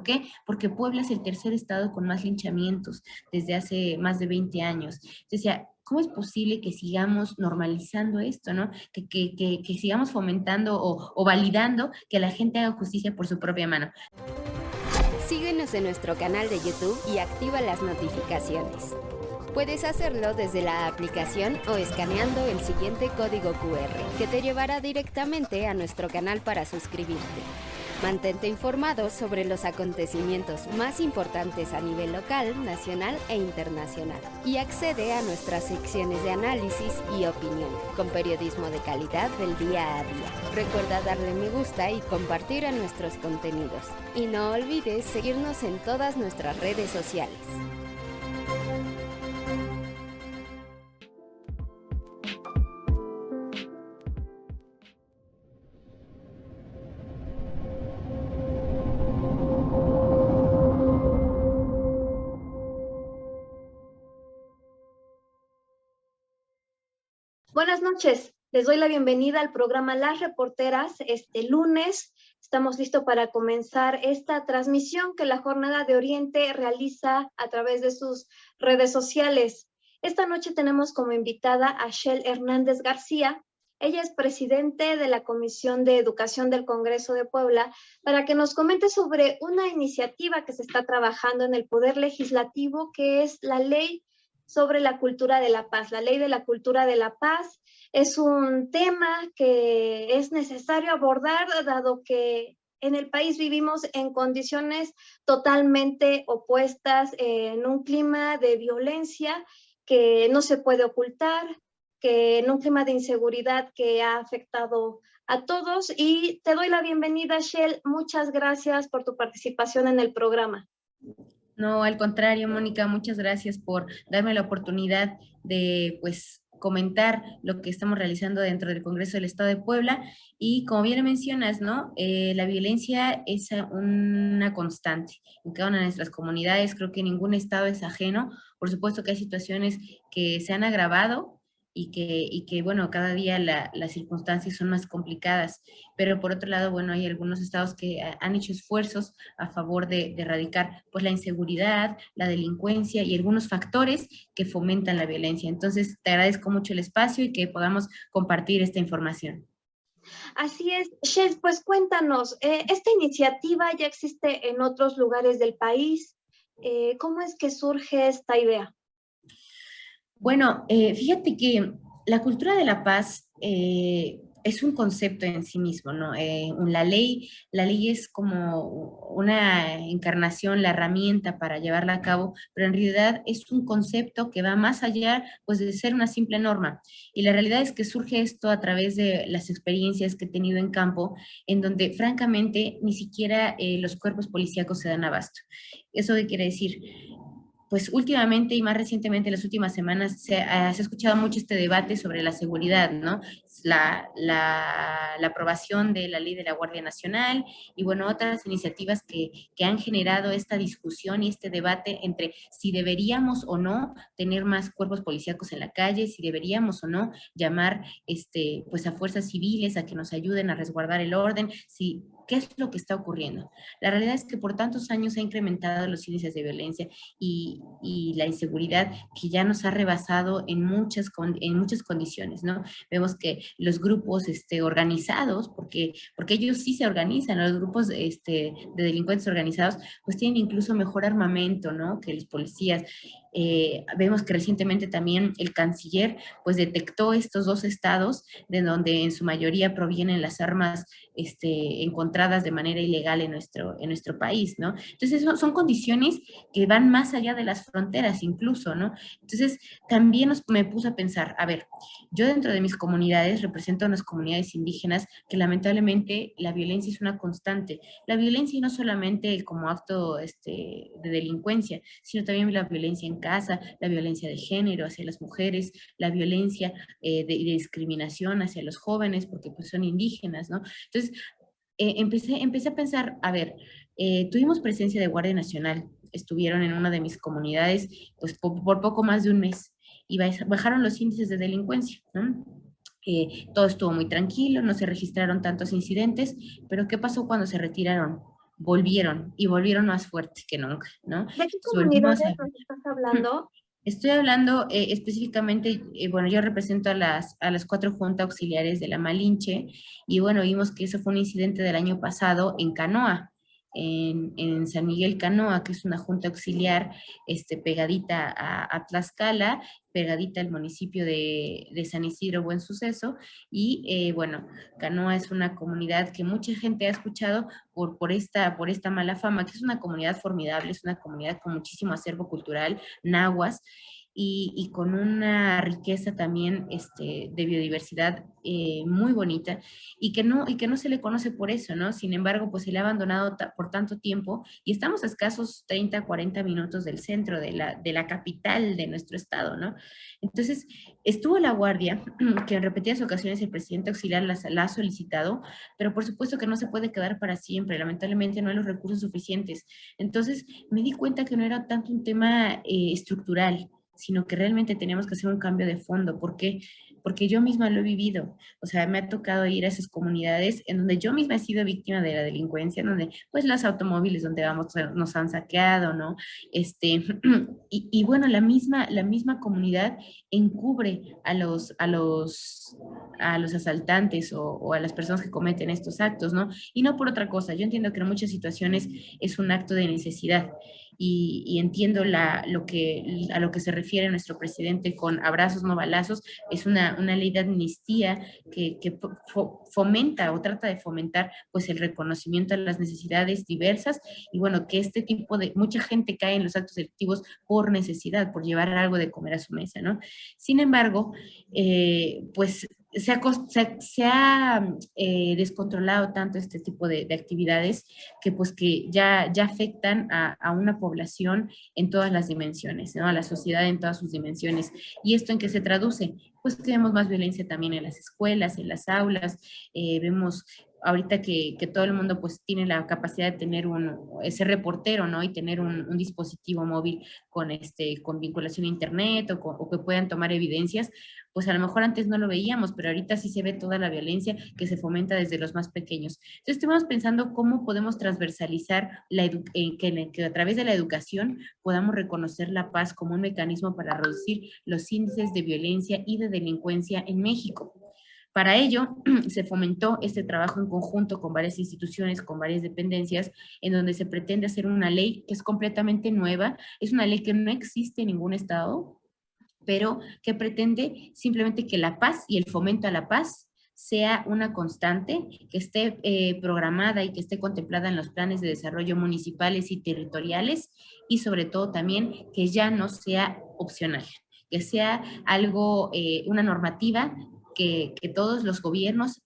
qué? Porque Puebla es el tercer estado con más linchamientos desde hace más de 20 años. Decía, ¿cómo es posible que sigamos normalizando esto, ¿no? Que sigamos fomentando o validando que la gente haga justicia por su propia mano. Síguenos en nuestro canal de YouTube y activa las notificaciones. Puedes hacerlo desde la aplicación o escaneando el siguiente código QR, que te llevará directamente a nuestro canal para suscribirte. Mantente informado sobre los acontecimientos más importantes a nivel local, nacional e internacional. Y accede a nuestras secciones de análisis y opinión, con periodismo de calidad del día a día. Recuerda darle me gusta y compartir a nuestros contenidos. Y no olvides seguirnos en todas nuestras redes sociales. Buenas noches, les doy la bienvenida al programa Las Reporteras. Este lunes estamos listos para comenzar esta transmisión que la Jornada de Oriente realiza a través de sus redes sociales. Esta noche tenemos como invitada a Shell Hernández García. Ella es presidente de la Comisión de Educación del Congreso de Puebla, para que nos comente sobre una iniciativa que se está trabajando en el Poder Legislativo, que es la Ley sobre la Cultura de la Paz. La Ley de la Cultura de la Paz es un tema que es necesario abordar, dado que en el país vivimos en condiciones totalmente opuestas, en un clima de violencia que no se puede ocultar, que en un clima de inseguridad que ha afectado a todos. Y te doy la bienvenida, Shell. Muchas gracias por tu participación en el programa. No, al contrario, Mónica, muchas gracias por darme la oportunidad de, pues, comentar lo que estamos realizando dentro del Congreso del Estado de Puebla. Y como bien mencionas, ¿no? La violencia es una constante en cada una de nuestras comunidades. Creo que ningún estado es ajeno. Por supuesto que hay situaciones que se han agravado y que bueno, cada día las circunstancias son más complicadas. Pero por otro lado, bueno, hay algunos estados que han hecho esfuerzos a favor de erradicar pues la inseguridad, la delincuencia y algunos factores que fomentan la violencia. Entonces, te agradezco mucho el espacio y que podamos compartir esta información. Así es, Shell, pues cuéntanos, esta iniciativa ya existe en otros lugares del país. ¿Cómo es que surge esta idea? Bueno, fíjate que la cultura de la paz es un concepto en sí mismo, ¿no? La ley es como una encarnación, la herramienta para llevarla a cabo, pero en realidad es un concepto que va más allá, pues, de ser una simple norma. Y la realidad es que surge esto a través de las experiencias que he tenido en campo, en donde, francamente, ni siquiera los cuerpos policíacos se dan abasto. ¿Eso qué quiere decir? Pues últimamente y más recientemente en las últimas semanas se ha escuchado mucho este debate sobre la seguridad, ¿no? La aprobación de la ley de la Guardia Nacional y bueno, otras iniciativas que han generado esta discusión y este debate entre si deberíamos o no tener más cuerpos policíacos en la calle, si deberíamos o no llamar pues a fuerzas civiles a que nos ayuden a resguardar el orden, si, ¿qué es lo que está ocurriendo? La realidad es que por tantos años se han incrementado los índices de violencia y la inseguridad que ya nos ha rebasado en muchas condiciones, ¿no? Vemos que los grupos organizados, porque ellos sí se organizan, los grupos de delincuentes organizados, pues tienen incluso mejor armamento, ¿no? Que los policías. Vemos que recientemente también el canciller pues detectó estos dos estados de donde en su mayoría provienen las armas encontradas de manera ilegal en nuestro país, ¿no? Entonces son condiciones que van más allá de las fronteras incluso, ¿no? Entonces también me puse a pensar, a ver, yo dentro de mis comunidades represento a unas comunidades indígenas que lamentablemente la violencia es una constante. La violencia no solamente como acto de delincuencia, sino también la violencia en casa, la violencia de género hacia las mujeres, la violencia de discriminación hacia los jóvenes porque pues son indígenas, ¿no? Entonces, empecé a pensar, a ver, tuvimos presencia de Guardia Nacional, estuvieron en una de mis comunidades pues por poco más de un mes y bajaron los índices de delincuencia, ¿no? Todo estuvo muy tranquilo, no se registraron tantos incidentes, pero ¿qué pasó cuando se retiraron? volvieron y volvieron más fuertes que nunca, ¿no? ¿De qué Entonces, volvimos comunidades a... nos estás hablando? Estoy hablando específicamente, bueno, yo represento a las 4 juntas auxiliares de la Malinche y bueno, vimos que eso fue un incidente del año pasado en Canoa, en San Miguel Canoa, que es una junta auxiliar pegadita a Tlaxcala, pegadita al municipio de San Isidro Buen Suceso y bueno, Canoa es una comunidad que mucha gente ha escuchado por esta mala fama, que es una comunidad formidable, es una comunidad con muchísimo acervo cultural, nahuas, y con una riqueza también de biodiversidad muy bonita y que no se le conoce por eso, ¿no? Sin embargo, pues se le ha abandonado por tanto tiempo y estamos a escasos 30, 40 minutos del centro, de la capital de nuestro estado, ¿no? Entonces, estuvo la Guardia, que en repetidas ocasiones el presidente auxiliar la ha solicitado, pero por supuesto que no se puede quedar para siempre, lamentablemente no hay los recursos suficientes. Entonces, me di cuenta que no era tanto un tema estructural, sino que realmente teníamos que hacer un cambio de fondo. ¿Por qué? Porque yo misma lo he vivido. O sea, me ha tocado ir a esas comunidades en donde yo misma he sido víctima de la delincuencia, en donde pues los automóviles donde vamos nos han saqueado, ¿no? Y bueno, la misma comunidad encubre a los asaltantes o a las personas que cometen estos actos, ¿no? Y no por otra cosa. Yo entiendo que en muchas situaciones es un acto de necesidad y entiendo a lo que se refiere nuestro presidente con abrazos no balazos, es una ley de amnistía que fomenta o trata de fomentar pues el reconocimiento a las necesidades diversas y bueno, que mucha gente cae en los actos delictivos por necesidad, por llevar algo de comer a su mesa, ¿no? Sin embargo, pues se ha descontrolado tanto este tipo de actividades que pues que ya afectan a una población en todas las dimensiones, ¿no? A la sociedad en todas sus dimensiones. ¿Y esto en qué se traduce? Pues que vemos más violencia también en las escuelas, en las aulas, vemos ahorita que todo el mundo pues tiene la capacidad de tener ese reportero, ¿no? Y tener un dispositivo móvil con vinculación a internet o que puedan tomar evidencias, pues a lo mejor antes no lo veíamos, pero ahorita sí se ve toda la violencia que se fomenta desde los más pequeños. Entonces estamos pensando cómo podemos transversalizar que a través de la educación podamos reconocer la paz como un mecanismo para reducir los índices de violencia y de delincuencia en México. Para ello, se fomentó este trabajo en conjunto con varias instituciones, con varias dependencias, en donde se pretende hacer una ley que es completamente nueva, es una ley que no existe en ningún estado, pero que pretende simplemente que la paz y el fomento a la paz sea una constante, que esté programada y que esté contemplada en los planes de desarrollo municipales y territoriales y sobre todo también que ya no sea opcional, que sea algo, una normativa que todos los gobiernos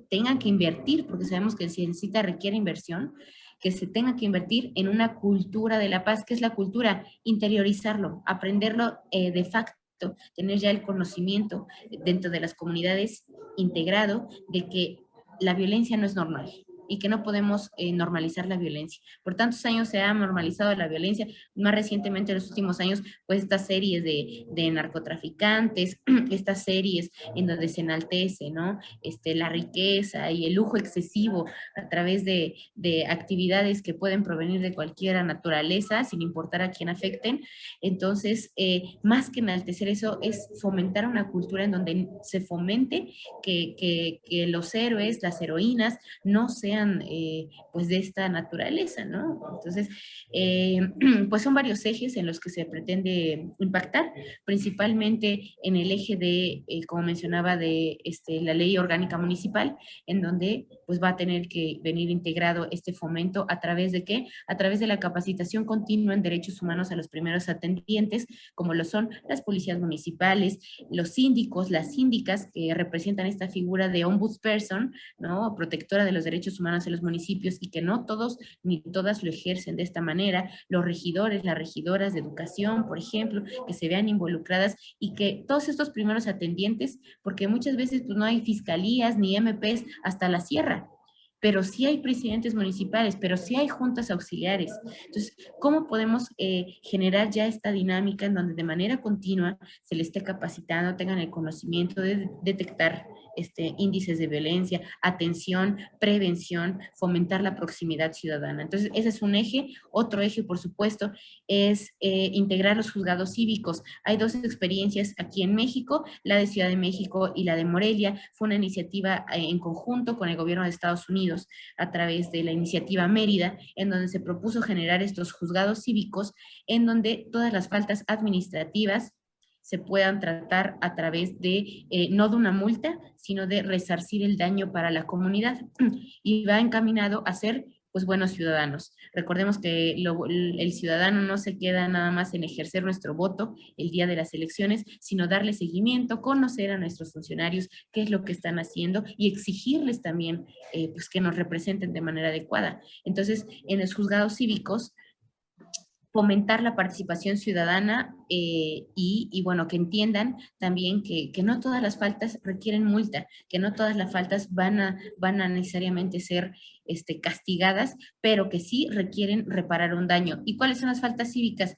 tengan que invertir, porque sabemos que se requiere inversión, que se tenga que invertir en una cultura de la paz. ¿Qué es la cultura? Interiorizarlo, aprenderlo de facto, tener ya el conocimiento dentro de las comunidades integrado de que la violencia no es normal y que no podemos normalizar la violencia. Por tantos años se ha normalizado la violencia, más recientemente en los últimos años, pues estas series de narcotraficantes, estas series en donde se enaltece, ¿no? La riqueza y el lujo excesivo a través de actividades que pueden provenir de cualquier naturaleza, sin importar a quién afecten. Entonces, más que enaltecer eso, es fomentar una cultura en donde se fomente que los héroes, las heroínas, no sean pues de esta naturaleza, ¿no? Entonces, pues son varios ejes en los que se pretende impactar, principalmente en el eje de, como mencionaba, de la ley orgánica municipal, en donde pues va a tener que venir integrado este fomento a través de ¿qué? A través de la capacitación continua en derechos humanos a los primeros atendientes, como lo son las policías municipales, los síndicos, las síndicas que representan esta figura de ombudsperson, ¿no? Protectora de los derechos humanos en los municipios y que no todos ni todas lo ejercen de esta manera, los regidores, las regidoras de educación, por ejemplo, que se vean involucradas y que todos estos primeros atendientes, porque muchas veces pues, no hay fiscalías ni MPs hasta la sierra, pero sí hay presidentes municipales, pero sí hay juntas auxiliares. Entonces, ¿cómo podemos generar ya esta dinámica en donde de manera continua se les esté capacitando, tengan el conocimiento de detectar índices de violencia, atención, prevención, fomentar la proximidad ciudadana. Entonces, ese es un eje. Otro eje, por supuesto, es integrar los juzgados cívicos. Hay dos experiencias aquí en México, la de Ciudad de México y la de Morelia. Fue una iniciativa en conjunto con el gobierno de Estados Unidos a través de la iniciativa Mérida, en donde se propuso generar estos juzgados cívicos en donde todas las faltas administrativas se puedan tratar a través de, no de una multa, sino de resarcir el daño para la comunidad. Y va encaminado a ser, pues, buenos ciudadanos. Recordemos que el ciudadano no se queda nada más en ejercer nuestro voto el día de las elecciones, sino darle seguimiento, conocer a nuestros funcionarios qué es lo que están haciendo y exigirles también pues que nos representen de manera adecuada. Entonces, en los juzgados cívicos, fomentar la participación ciudadana y bueno, que entiendan también que no todas las faltas requieren multa, que no todas las faltas van a necesariamente ser castigadas, pero que sí requieren reparar un daño. ¿Y cuáles son las faltas cívicas?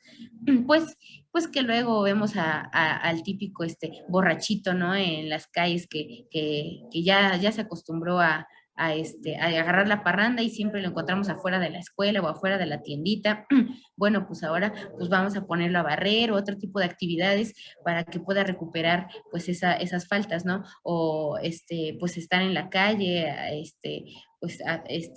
Pues que luego vemos al típico borrachito, ¿no? En las calles que ya se acostumbró a agarrar la parranda y siempre lo encontramos afuera de la escuela o afuera de la tiendita. Bueno, pues ahora pues vamos a ponerlo a barrer o otro tipo de actividades para que pueda recuperar pues esas faltas, ¿no? O pues estar en la calle, pues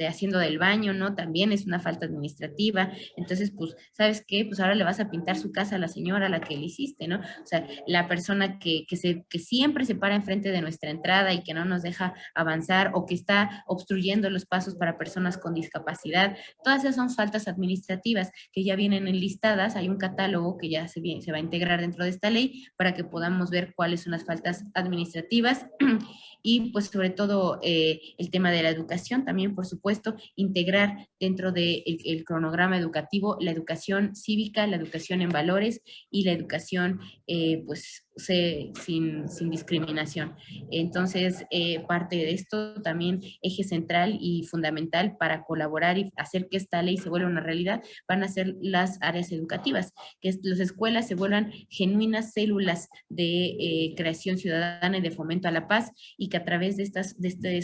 haciendo del baño, ¿no? También es una falta administrativa. Entonces, pues, ¿sabes qué? Pues ahora le vas a pintar su casa a la señora a la que le hiciste, ¿no? O sea, la persona que siempre se para enfrente de nuestra entrada y que no nos deja avanzar o que está obstruyendo los pasos para personas con discapacidad, todas esas son faltas administrativas que ya vienen enlistadas. Hay un catálogo que ya se va a integrar dentro de esta ley para que podamos ver cuáles son las faltas administrativas. Y pues sobre todo el tema de la educación también, por supuesto, integrar dentro del el cronograma educativo la educación cívica, la educación en valores y la educación pues sin discriminación. Entonces, parte de esto también, eje central y fundamental para colaborar y hacer que esta ley se vuelva una realidad, van a ser las áreas educativas, que las escuelas se vuelvan genuinas células de creación ciudadana y de fomento a la paz, y que a través de estos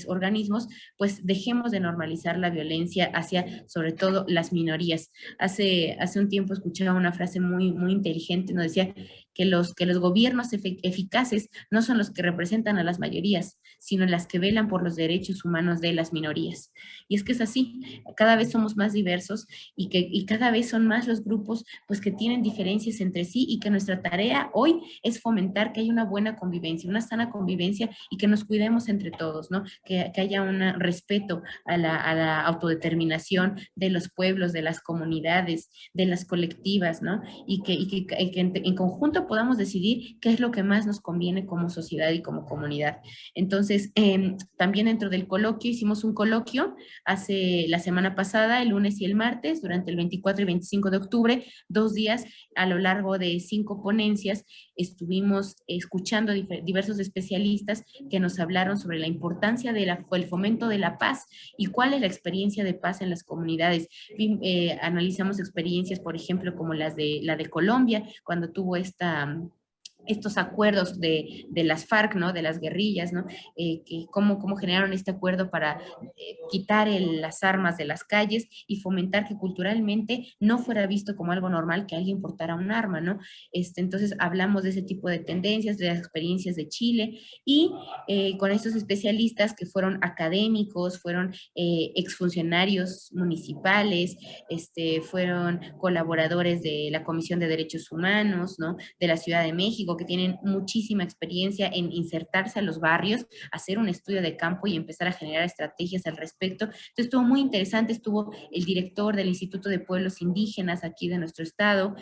organismos, pues dejemos de normalizar la violencia hacia, sobre todo, las minorías. Hace un tiempo escuchaba una frase muy, muy inteligente, nos decía que los gobiernos eficaces no son los que representan a las mayorías, sino las que velan por los derechos humanos de las minorías. Y es que es así, cada vez somos más diversos y cada vez son más los grupos pues que tienen diferencias entre sí, y que nuestra tarea hoy es fomentar que haya una buena convivencia, una sana convivencia, y que nos cuidemos entre todos, ¿no? Que haya un respeto a la autodeterminación de los pueblos, de las comunidades, de las colectivas, ¿no? Y que en conjunto podamos decidir qué es lo que más nos conviene como sociedad y como comunidad. Entonces, también dentro del coloquio, hicimos un coloquio hace la semana pasada, el lunes y el martes, durante el 24 y 25 de octubre, 2 días a lo largo de 5 ponencias. Estuvimos escuchando diversos especialistas que nos hablaron sobre la importancia del fomento de la paz y cuál es la experiencia de paz en las comunidades. Analizamos experiencias, por ejemplo, como la de Colombia, cuando tuvo estos acuerdos de las FARC, ¿no? De las guerrillas, ¿no? Que cómo generaron este acuerdo para quitar las armas de las calles y fomentar que culturalmente no fuera visto como algo normal que alguien portara un arma, ¿no? Entonces hablamos de ese tipo de tendencias, de las experiencias de Chile, y con estos especialistas que fueron académicos, fueron exfuncionarios municipales, fueron colaboradores de la Comisión de Derechos Humanos, ¿no? De la Ciudad de México, que tienen muchísima experiencia en insertarse a los barrios, hacer un estudio de campo y empezar a generar estrategias al respecto. Entonces estuvo muy interesante. Estuvo el director del Instituto de Pueblos Indígenas aquí de nuestro estado,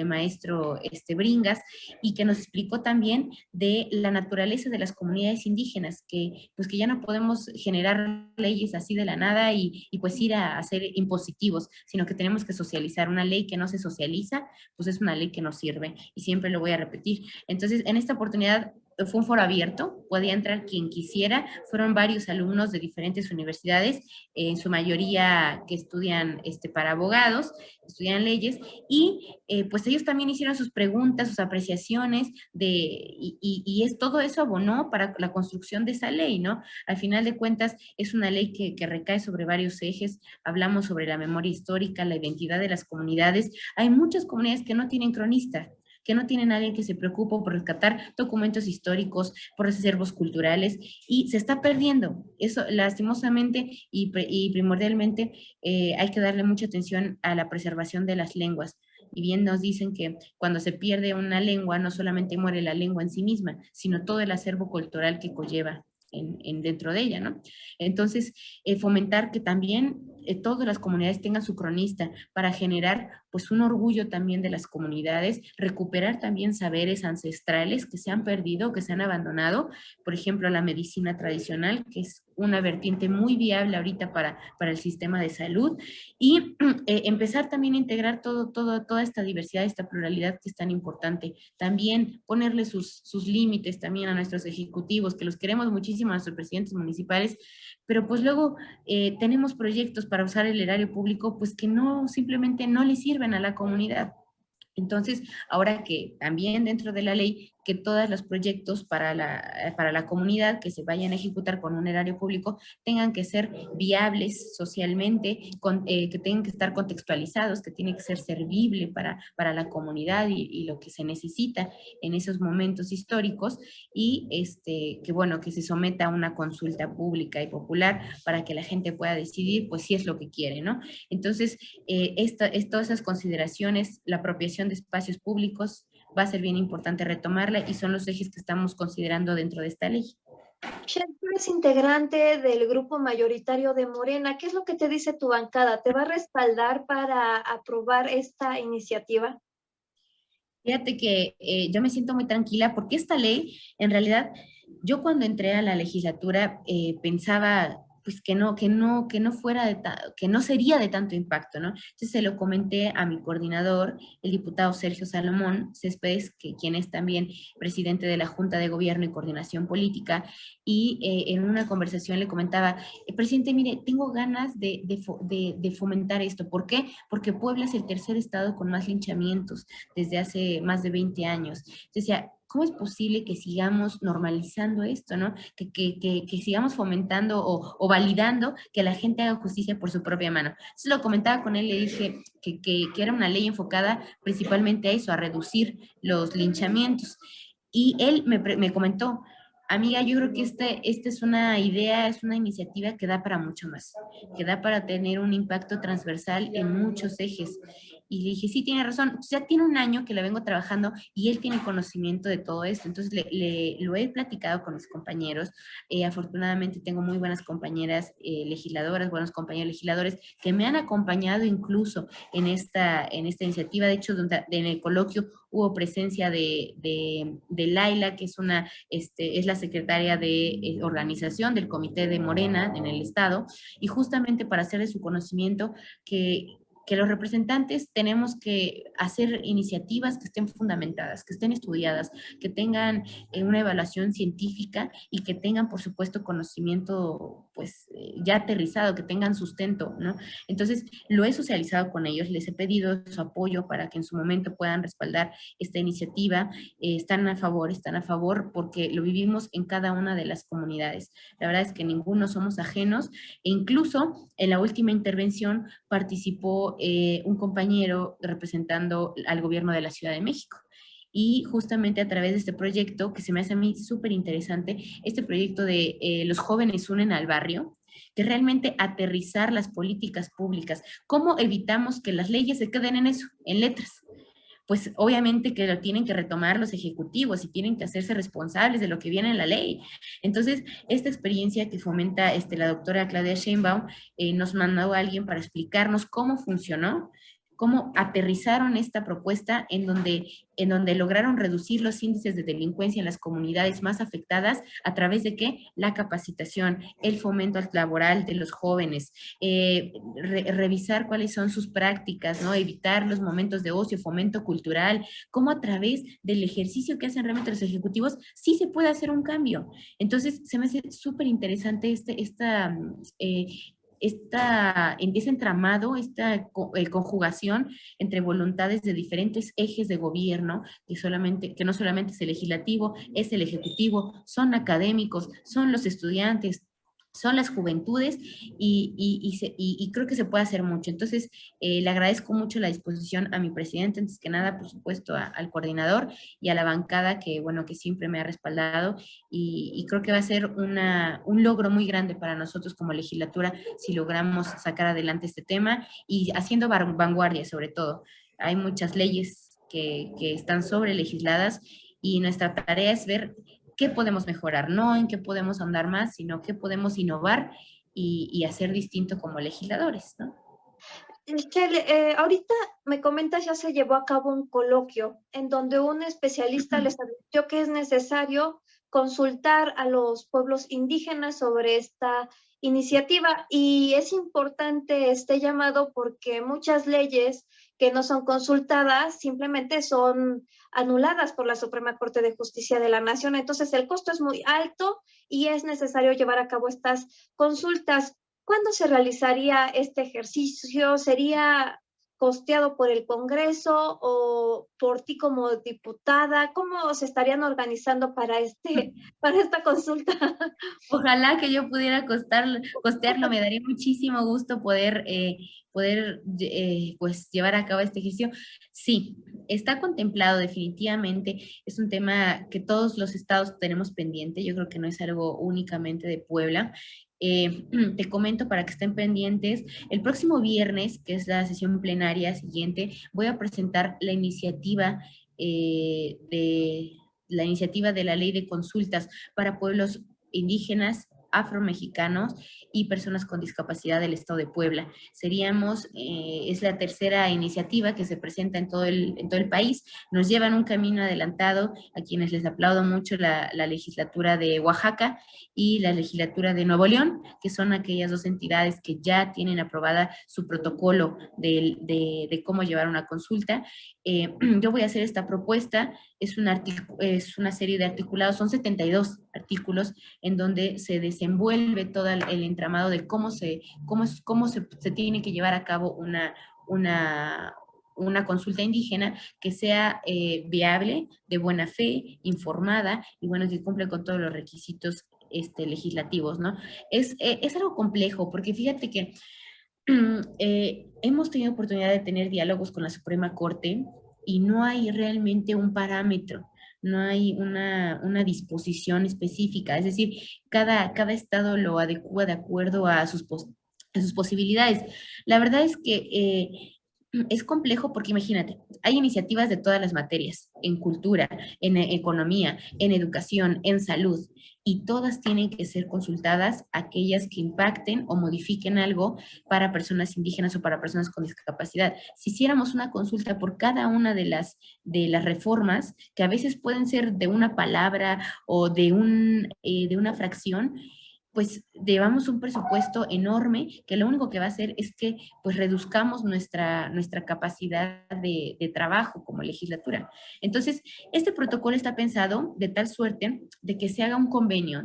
maestro Bringas, y que nos explicó también de la naturaleza de las comunidades indígenas, que ya no podemos generar leyes así de la nada y pues ir a hacer impositivos, sino que tenemos que socializar. Una ley que no se socializa, pues es una ley que no sirve, y siempre lo voy a repetir. Entonces, en esta oportunidad fue un foro abierto, podía entrar quien quisiera, fueron varios alumnos de diferentes universidades, en su mayoría que estudian para abogados, estudian leyes, y pues ellos también hicieron sus preguntas, sus apreciaciones, y todo eso abonó para la construcción de esa ley, ¿no? Al final de cuentas, es una ley que recae sobre varios ejes, hablamos sobre la memoria histórica, la identidad de las comunidades. Hay muchas comunidades que no tienen cronista, que no tienen a alguien que se preocupe por rescatar documentos históricos, por acervos culturales, y se está perdiendo. Eso, lastimosamente y primordialmente, hay que darle mucha atención a la preservación de las lenguas. Y bien nos dicen que cuando se pierde una lengua, no solamente muere la lengua en sí misma, sino todo el acervo cultural que conlleva dentro de ella, ¿no? Entonces, fomentar que también todas las comunidades tengan su cronista para generar pues un orgullo también de las comunidades, recuperar también saberes ancestrales que se han perdido, que se han abandonado, por ejemplo, la medicina tradicional, que es una vertiente muy viable ahorita para el sistema de salud, y empezar también a integrar toda esta diversidad, esta pluralidad que es tan importante. También ponerle sus límites también a nuestros ejecutivos, que los queremos muchísimo, a nuestros presidentes municipales, pero pues luego tenemos proyectos para usar el erario público, pues que no, simplemente no le sirven a la comunidad. Entonces, ahora que también dentro de la ley, que todos los proyectos para la comunidad que se vayan a ejecutar con un erario público tengan que ser viables socialmente, que tengan que estar contextualizados, que tiene que ser servible para la comunidad y lo que se necesita en esos momentos históricos, y que bueno, que se someta a una consulta pública y popular para que la gente pueda decidir, pues, si es lo que quiere, ¿no? Entonces, todas esas consideraciones, la apropiación de espacios públicos, va a ser bien importante retomarla, y son los ejes que estamos considerando dentro de esta ley. Shel, tú eres integrante del grupo mayoritario de Morena. ¿Qué es lo que te dice tu bancada? ¿Te va a respaldar para aprobar esta iniciativa? Fíjate que yo me siento muy tranquila porque esta ley, en realidad, yo cuando entré a la legislatura pensaba pues que no fuera que no sería de tanto impacto, ¿no? Entonces se lo comenté a mi coordinador, el diputado Sergio Salomón Céspedes, quien es también presidente de la Junta de Gobierno y Coordinación Política, y en una conversación le comentaba, presidente, mire, tengo ganas de fomentar esto. ¿Por qué? Porque Puebla es el tercer estado con más linchamientos desde hace más de 20 años. Decía, ¿cómo es posible que sigamos normalizando esto, ¿no? Que sigamos fomentando o validando que la gente haga justicia por su propia mano? Entonces lo comentaba con él, le dije que era una ley enfocada principalmente a eso, a reducir los linchamientos. Y él me comentó, amiga, yo creo que esta es una idea, es una iniciativa que da para mucho más, que da para tener un impacto transversal en muchos ejes. Y le dije, sí, tiene razón, ya tiene un año que la vengo trabajando y él tiene conocimiento de todo esto. Entonces lo he platicado con mis compañeros. Afortunadamente tengo muy buenas compañeras legisladoras, buenos compañeros legisladores que me han acompañado incluso en esta iniciativa. De hecho, en el coloquio hubo presencia de Laila, que es la secretaria de organización del Comité de Morena en el Estado, y justamente para hacer de su conocimiento que los representantes tenemos que hacer iniciativas que estén fundamentadas, que estén estudiadas, que tengan una evaluación científica y que tengan, por supuesto, conocimiento pues ya aterrizado, que tengan sustento, ¿no? Entonces, lo he socializado con ellos, les he pedido su apoyo para que en su momento puedan respaldar esta iniciativa. Están a favor porque lo vivimos en cada una de las comunidades. La verdad es que ninguno somos ajenos, e incluso en la última intervención participó un compañero representando al gobierno de la Ciudad de México. Y justamente a través de este proyecto, que se me hace a mí súper interesante, este proyecto de los jóvenes unen al barrio, que realmente aterrizar las políticas públicas. ¿Cómo evitamos que las leyes se queden en eso, en letras? Pues obviamente que lo tienen que retomar los ejecutivos y tienen que hacerse responsables de lo que viene en la ley. Entonces, esta experiencia que fomenta la doctora Claudia Sheinbaum, nos mandó a alguien para explicarnos cómo funcionó. cómo aterrizaron esta propuesta en donde lograron reducir los índices de delincuencia en las comunidades más afectadas a través de ¿qué? La capacitación, el fomento laboral de los jóvenes, revisar cuáles son sus prácticas, ¿no? Evitar los momentos de ocio, fomento cultural, cómo a través del ejercicio que hacen realmente los ejecutivos sí se puede hacer un cambio. Entonces, se me hace súper interesante ese entramado, esta conjugación entre voluntades de diferentes ejes de gobierno, que no solamente es el legislativo, es el ejecutivo, son académicos, son los estudiantes, son las juventudes y creo que se puede hacer mucho. Entonces, le agradezco mucho la disposición a mi presidente, antes que nada, por supuesto, al coordinador y a la bancada que, bueno, que siempre me ha respaldado y creo que va a ser un logro muy grande para nosotros como legislatura si logramos sacar adelante este tema y haciendo vanguardia sobre todo. Hay muchas leyes que están sobre legisladas y nuestra tarea es ver qué podemos mejorar, no en qué podemos andar más, sino qué podemos innovar y hacer distinto como legisladores, ¿no? Michelle, ahorita me comentas, ya se llevó a cabo un coloquio en donde un especialista les advirtió que es necesario consultar a los pueblos indígenas sobre esta iniciativa y es importante este llamado porque muchas leyes que no son consultadas simplemente son anuladas por la Suprema Corte de Justicia de la Nación. Entonces el costo es muy alto y es necesario llevar a cabo estas consultas. ¿Cuándo se realizaría este ejercicio? ¿Sería costeado por el Congreso o por ti como diputada? ¿Cómo se estarían organizando para esta consulta? Ojalá que yo pudiera costearlo, me daría muchísimo gusto pues llevar a cabo este ejercicio. Sí, está contemplado definitivamente, es un tema que todos los estados tenemos pendiente, yo creo que no es algo únicamente de Puebla. Te comento para que estén pendientes, el próximo viernes, que es la sesión plenaria siguiente, voy a presentar la iniciativa de la ley de consultas para pueblos indígenas, afromexicanos y personas con discapacidad del Estado de Puebla. Es la tercera iniciativa que se presenta en todo el país. Nos llevan un camino adelantado a quienes les aplaudo mucho la legislatura de Oaxaca y la legislatura de Nuevo León, que son aquellas dos entidades que ya tienen aprobada su protocolo de cómo llevar una consulta. Yo voy a hacer esta propuesta, es una serie de articulados, son 72 artículos en donde se desenvuelve todo el entramado de cómo se tiene que llevar a cabo una consulta indígena que sea viable, de buena fe, informada y bueno, que cumple con todos los requisitos legislativos, ¿no? Es algo complejo porque fíjate que hemos tenido oportunidad de tener diálogos con la Suprema Corte y no hay realmente un parámetro, no hay una disposición específica, es decir, cada estado lo adecua de acuerdo a sus posibilidades. La verdad es que es complejo porque imagínate, hay iniciativas de todas las materias, en cultura, en economía, en educación, en salud, y todas tienen que ser consultadas aquellas que impacten o modifiquen algo para personas indígenas o para personas con discapacidad. Si hiciéramos una consulta por cada una de las reformas, que a veces pueden ser de una palabra o de una fracción, pues llevamos un presupuesto enorme que lo único que va a hacer es que pues reduzcamos nuestra capacidad de trabajo como legislatura. Entonces, este protocolo está pensado de tal suerte de que se haga un convenio,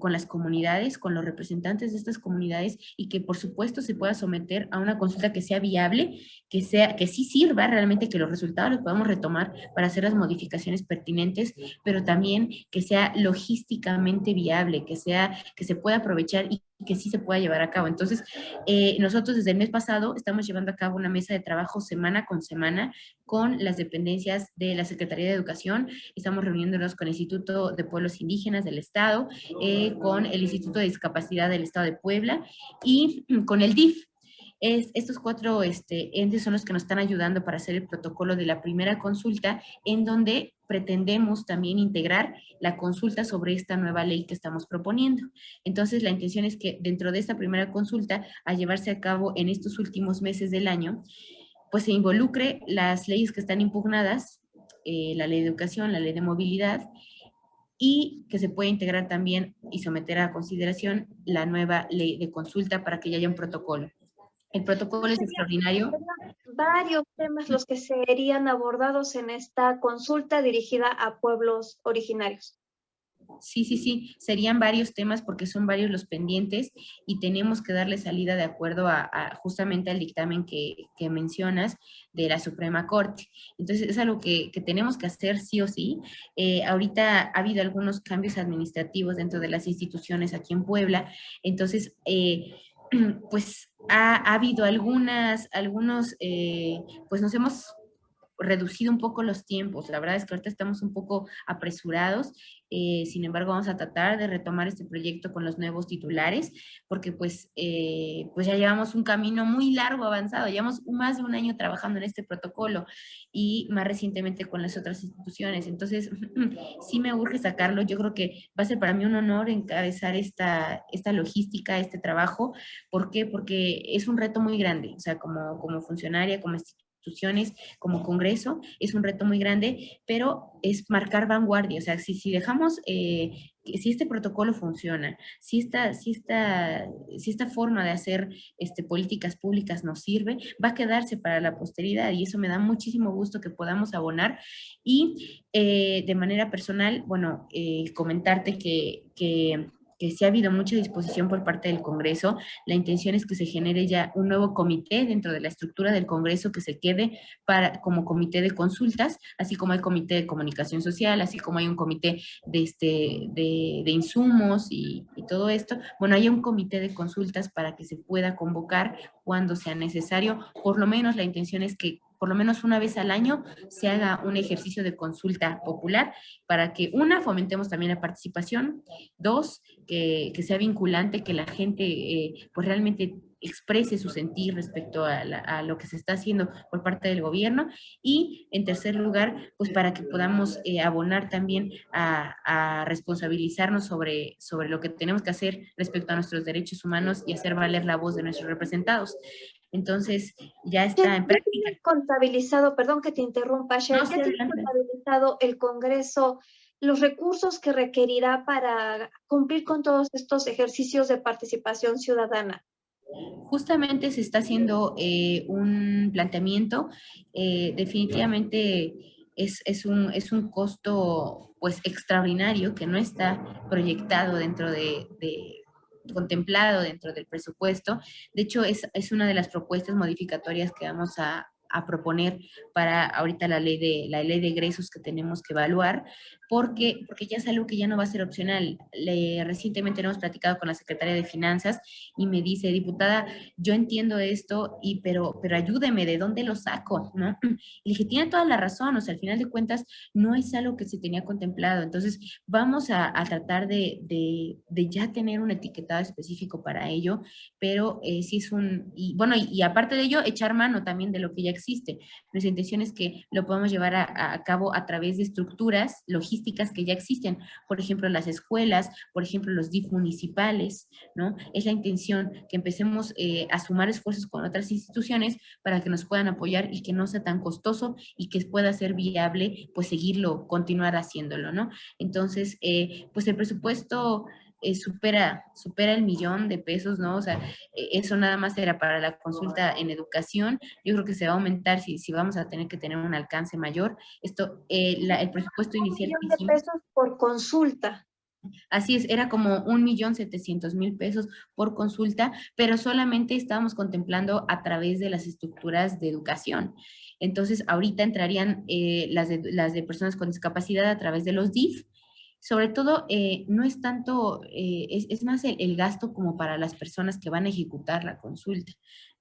con las comunidades, con los representantes de estas comunidades y que por supuesto se pueda someter a una consulta que sea viable, que sí sirva realmente, que los resultados los podamos retomar para hacer las modificaciones pertinentes, pero también que sea logísticamente viable, que se pueda aprovechar y que sí se pueda llevar a cabo. Entonces, nosotros desde el mes pasado estamos llevando a cabo una mesa de trabajo semana con semana con las dependencias de la Secretaría de Educación, estamos reuniéndonos con el Instituto de Pueblos Indígenas del Estado, con el Instituto de Discapacidad del Estado de Puebla y con el DIF. Estos cuatro entes son los que nos están ayudando para hacer el protocolo de la primera consulta, en donde pretendemos también integrar la consulta sobre esta nueva ley que estamos proponiendo. Entonces, la intención es que dentro de esta primera consulta, a llevarse a cabo en estos últimos meses del año, pues se involucre las leyes que están impugnadas, la ley de educación, la ley de movilidad, y que se pueda integrar también y someter a consideración la nueva ley de consulta para que ya haya un protocolo. El protocolo es extraordinario. Varios temas los que serían abordados en esta consulta dirigida a pueblos originarios. Sí, serían varios temas porque son varios los pendientes y tenemos que darle salida de acuerdo a justamente al dictamen que mencionas de la Suprema Corte. Entonces es algo que tenemos que hacer sí o sí. Ahorita ha habido algunos cambios administrativos dentro de las instituciones aquí en Puebla, entonces pues ha habido pues nos hemos reducido un poco los tiempos. La verdad es que ahorita estamos un poco apresurados, sin embargo vamos a tratar de retomar este proyecto con los nuevos titulares, porque pues ya llevamos un camino muy largo avanzado, llevamos más de un año trabajando en este protocolo y más recientemente con las otras instituciones. Entonces, sí me urge sacarlo. Yo creo que va a ser para mí un honor encabezar esta logística, este trabajo. ¿Por qué? Porque es un reto muy grande, o sea, como funcionaria, como instituciones, como Congreso, es un reto muy grande, pero es marcar vanguardia. O sea, si dejamos, si este protocolo funciona, si esta forma de hacer políticas públicas nos sirve, va a quedarse para la posteridad y eso me da muchísimo gusto que podamos abonar. Y de manera personal, bueno, comentarte que sí ha habido mucha disposición por parte del Congreso. La intención es que se genere ya un nuevo comité dentro de la estructura del Congreso que se quede como comité de consultas, así como hay comité de comunicación social, así como hay un comité de insumos y todo esto. Bueno, hay un comité de consultas para que se pueda convocar cuando sea necesario. Por lo menos la intención es que por lo menos una vez al año se haga un ejercicio de consulta popular para que, fomentemos también la participación, dos, que sea vinculante, que la gente pues realmente exprese su sentir respecto a lo que se está haciendo por parte del gobierno, y en tercer lugar, pues para que podamos abonar también a responsabilizarnos sobre lo que tenemos que hacer respecto a nuestros derechos humanos y hacer valer la voz de nuestros representados. Entonces, ya está en práctica. ¿Ya tiene contabilizado, perdón que te interrumpa, Sher, ya tiene contabilizado el Congreso los recursos que requerirá para cumplir con todos estos ejercicios de participación ciudadana? Justamente se está haciendo un planteamiento, definitivamente es un costo pues extraordinario que no está proyectado contemplado dentro del presupuesto. De hecho, es una de las propuestas modificatorias que vamos a proponer para ahorita la ley de egresos que tenemos que evaluar, porque ya es algo que ya no va a ser opcional. Recientemente hemos platicado con la secretaria de Finanzas y me dice, diputada, yo entiendo esto, pero ayúdeme, ¿de dónde lo saco? ¿No? Y le dije, tiene toda la razón, o sea, al final de cuentas no es algo que se tenía contemplado. Entonces vamos a tratar de ya tener un etiquetado específico para ello, pero sí es y aparte de ello, echar mano también de lo que ya existe. Nuestra intención es que lo podamos llevar a cabo a través de estructuras logísticas que ya existen, por ejemplo, las escuelas, por ejemplo, los DIF municipales, ¿no? Es la intención que empecemos a sumar esfuerzos con otras instituciones para que nos puedan apoyar y que no sea tan costoso y que pueda ser viable, pues continuar haciéndolo, ¿no? Entonces, pues el presupuesto supera el $1,000,000, ¿no? O sea, eso nada más era para la consulta en educación. Yo creo que se va a aumentar si vamos a tener que tener un alcance mayor. El presupuesto inicial. $1,000,000 por consulta. Así es, era como $1,700,000 por consulta, pero solamente estábamos contemplando a través de las estructuras de educación. Entonces, ahorita entrarían las de personas con discapacidad a través de los DIF. Sobre todo, no es tanto, es más el gasto como para las personas que van a ejecutar la consulta,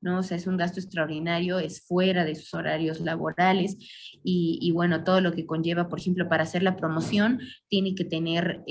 ¿no? O sea, es un gasto extraordinario, es fuera de sus horarios laborales y bueno, todo lo que conlleva, por ejemplo, para hacer la promoción, tiene que tener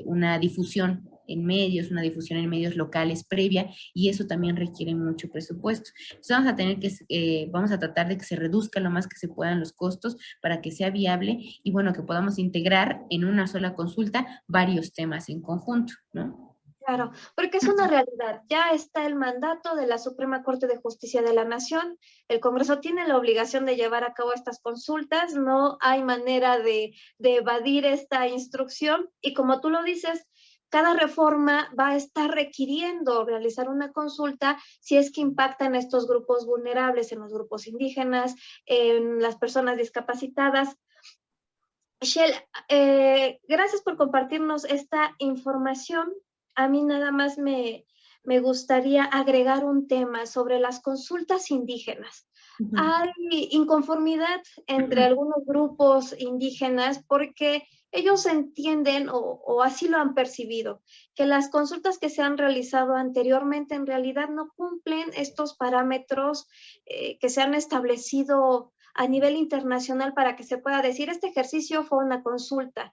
una difusión en medios, una difusión en medios locales previa, y eso también requiere mucho presupuesto. Entonces vamos a tratar de que se reduzca lo más que se puedan los costos para que sea viable y bueno, que podamos integrar en una sola consulta varios temas en conjunto, ¿no? Claro, porque es una realidad. Ya está el mandato de la Suprema Corte de Justicia de la Nación. El Congreso tiene la obligación de llevar a cabo estas consultas. No hay manera de evadir esta instrucción. Y como tú lo dices, cada reforma va a estar requiriendo realizar una consulta si es que impacta en estos grupos vulnerables, en los grupos indígenas, en las personas discapacitadas. Shell, gracias por compartirnos esta información. A mí nada más me gustaría agregar un tema sobre las consultas indígenas. Hay inconformidad entre algunos grupos indígenas porque ellos entienden o así lo han percibido, que las consultas que se han realizado anteriormente en realidad no cumplen estos parámetros que se han establecido a nivel internacional para que se pueda decir este ejercicio fue una consulta.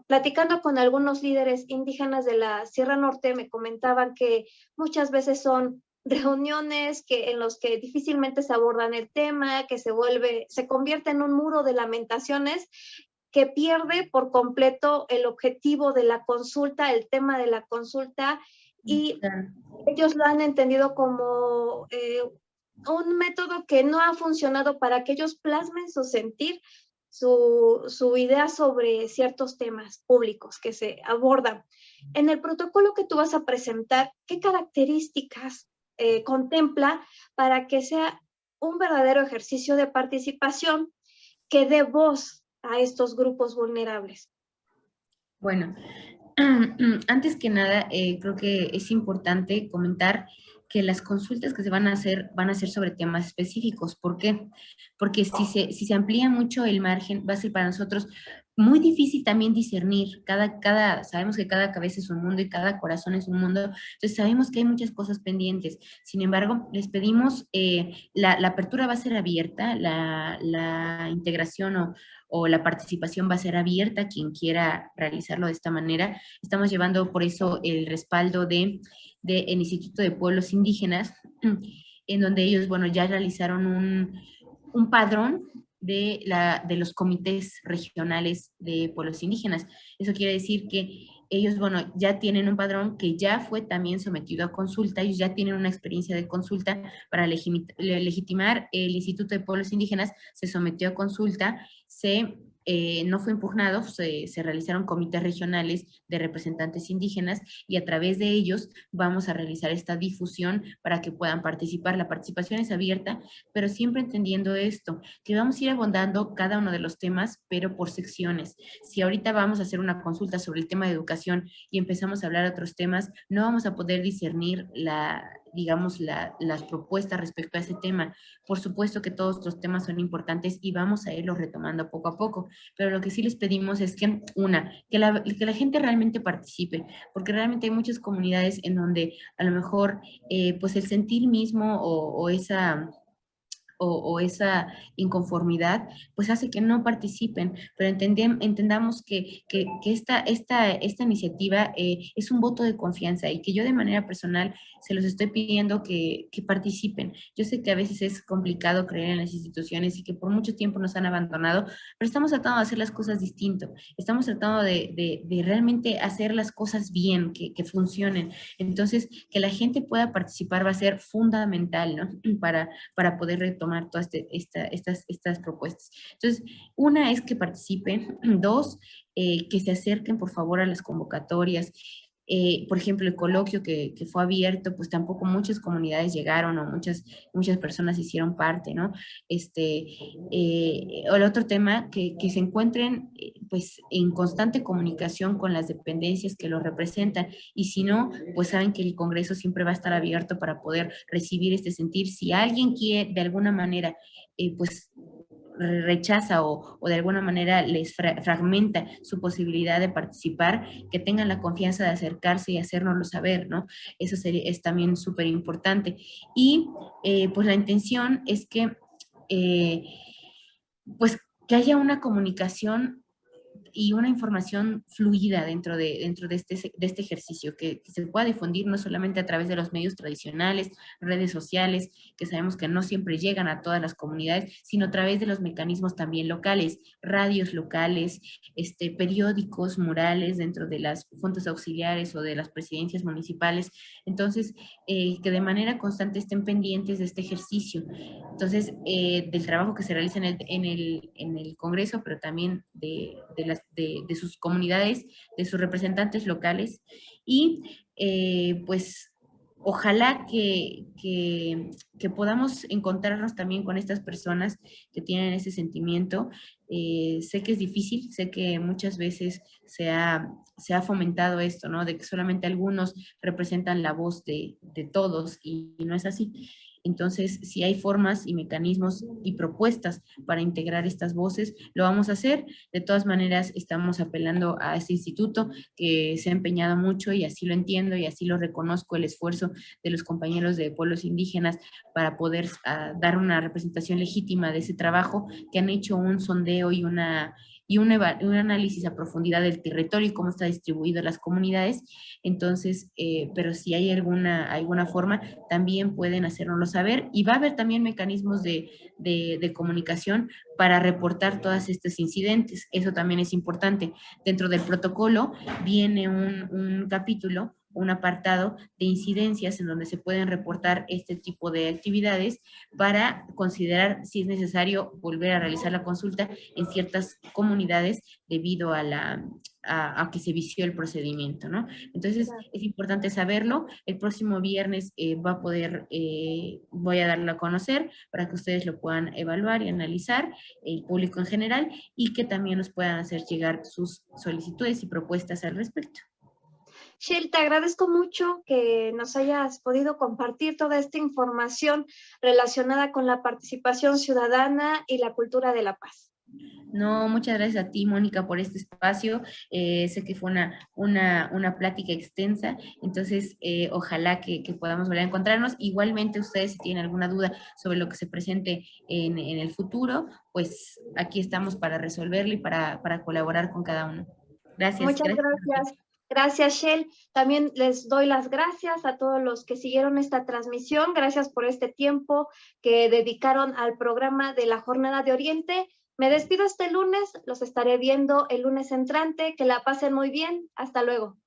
Platicando con algunos líderes indígenas de la Sierra Norte me comentaban que muchas veces son reuniones en los que difícilmente se abordan el tema, que se convierte en un muro de lamentaciones que pierde por completo el objetivo de la consulta, el tema de la consulta, y ellos lo han entendido como un método que no ha funcionado para que ellos plasmen su sentir, su idea sobre ciertos temas públicos que se abordan. En el protocolo que tú vas a presentar, ¿qué características contempla para que sea un verdadero ejercicio de participación que dé voz a estos grupos vulnerables? Bueno, antes que nada, creo que es importante comentar que las consultas que se van a ser sobre temas específicos. ¿Por qué? Porque si se amplía mucho el margen, va a ser para nosotros muy difícil también discernir. Sabemos que cada cabeza es un mundo y cada corazón es un mundo, entonces sabemos que hay muchas cosas pendientes. Sin embargo, les pedimos, la apertura va a ser abierta, la integración o la participación va a ser abierta a quien quiera realizarlo de esta manera. Estamos llevando por eso el respaldo del Instituto de Pueblos Indígenas, en donde ellos, bueno, ya realizaron un padrón de los comités regionales de pueblos indígenas. Eso quiere decir que ellos, bueno, ya tienen un padrón que ya fue también sometido a consulta, ellos ya tienen una experiencia de consulta para legitimar el Instituto de Pueblos Indígenas, se sometió a consulta, no fue impugnado, se realizaron comités regionales de representantes indígenas y a través de ellos vamos a realizar esta difusión para que puedan participar. La participación es abierta, pero siempre entendiendo esto, que vamos a ir abordando cada uno de los temas, pero por secciones. Si ahorita vamos a hacer una consulta sobre el tema de educación y empezamos a hablar de otros temas, no vamos a poder discernir las propuestas respecto a ese tema. Por supuesto que todos los temas son importantes y vamos a irlos retomando poco a poco, pero lo que sí les pedimos es que la gente realmente participe, porque realmente hay muchas comunidades en donde a lo mejor pues el sentir mismo o esa inconformidad, pues hace que no participen, pero entendamos que esta iniciativa es un voto de confianza y que yo de manera personal se los estoy pidiendo que participen. Yo sé que a veces es complicado creer en las instituciones y que por mucho tiempo nos han abandonado, pero estamos tratando de hacer las cosas distinto, estamos tratando de realmente hacer las cosas bien, que funcionen. Entonces, que la gente pueda participar va a ser fundamental, ¿no? Para poder retomar todas estas propuestas. Entonces, una es que participen, dos, que se acerquen por favor a las convocatorias. Por ejemplo, el coloquio que fue abierto, pues tampoco muchas comunidades llegaron o muchas personas hicieron parte, ¿no? O el otro tema, que se encuentren pues en constante comunicación con las dependencias que los representan y si no, pues saben que el Congreso siempre va a estar abierto para poder recibir este sentir. Si alguien quiere de alguna manera, pues rechaza o de alguna manera les fragmenta su posibilidad de participar, que tengan la confianza de acercarse y hacérnoslo saber, ¿no? Eso es también súper importante. Y pues la intención es que pues que haya una comunicación y una información fluida dentro de este ejercicio, que se pueda difundir no solamente a través de los medios tradicionales, redes sociales, que sabemos que no siempre llegan a todas las comunidades, sino a través de los mecanismos también locales, radios locales, periódicos, murales dentro de las juntas auxiliares o de las presidencias municipales. Entonces, que de manera constante estén pendientes de este ejercicio. Entonces, del trabajo que se realiza en el Congreso, pero también de sus comunidades, de sus representantes locales, y pues ojalá que podamos encontrarnos también con estas personas que tienen ese sentimiento. Sé que es difícil, sé que muchas veces se ha fomentado esto, ¿no? De que solamente algunos representan la voz de todos, y no es así. Entonces, si hay formas y mecanismos y propuestas para integrar estas voces, lo vamos a hacer. De todas maneras, estamos apelando a este instituto que se ha empeñado mucho, y así lo entiendo y así lo reconozco, el esfuerzo de los compañeros de pueblos indígenas para poder dar una representación legítima de ese trabajo, que han hecho un sondeo y un análisis a profundidad del territorio y cómo está distribuido las comunidades. Entonces, pero si hay alguna forma, también pueden hacérnoslo saber, y va a haber también mecanismos de comunicación para reportar todos estos incidentes. Eso también es importante. Dentro del protocolo viene un capítulo, un apartado de incidencias en donde se pueden reportar este tipo de actividades para considerar si es necesario volver a realizar la consulta en ciertas comunidades debido a que se vició el procedimiento, ¿no? Entonces, es importante saberlo. El próximo viernes voy a darlo a conocer para que ustedes lo puedan evaluar y analizar, el público en general, y que también nos puedan hacer llegar sus solicitudes y propuestas al respecto. Shel, te agradezco mucho que nos hayas podido compartir toda esta información relacionada con la participación ciudadana y la cultura de la paz. No, muchas gracias a ti, Mónica, por este espacio. Sé que fue una plática extensa, entonces ojalá que podamos volver a encontrarnos. Igualmente, ustedes, si tienen alguna duda sobre lo que se presente en el futuro, pues aquí estamos para resolverlo y para colaborar con cada uno. Gracias. Muchas gracias. Gracias, Shel. También les doy las gracias a todos los que siguieron esta transmisión. Gracias por este tiempo que dedicaron al programa de la Jornada de Oriente. Me despido este lunes, los estaré viendo el lunes entrante. Que la pasen muy bien. Hasta luego.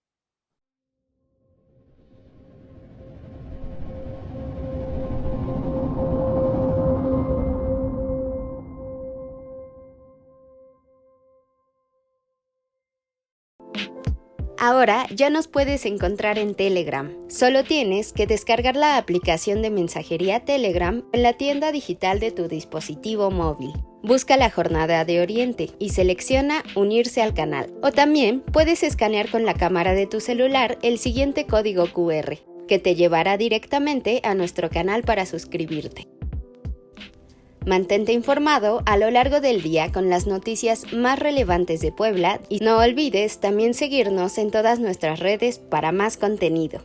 Ahora ya nos puedes encontrar en Telegram. Solo tienes que descargar la aplicación de mensajería Telegram en la tienda digital de tu dispositivo móvil. Busca la Jornada de Oriente y selecciona Unirse al canal. O también puedes escanear con la cámara de tu celular el siguiente código QR, que te llevará directamente a nuestro canal para suscribirte. Mantente informado a lo largo del día con las noticias más relevantes de Puebla, y no olvides también seguirnos en todas nuestras redes para más contenido.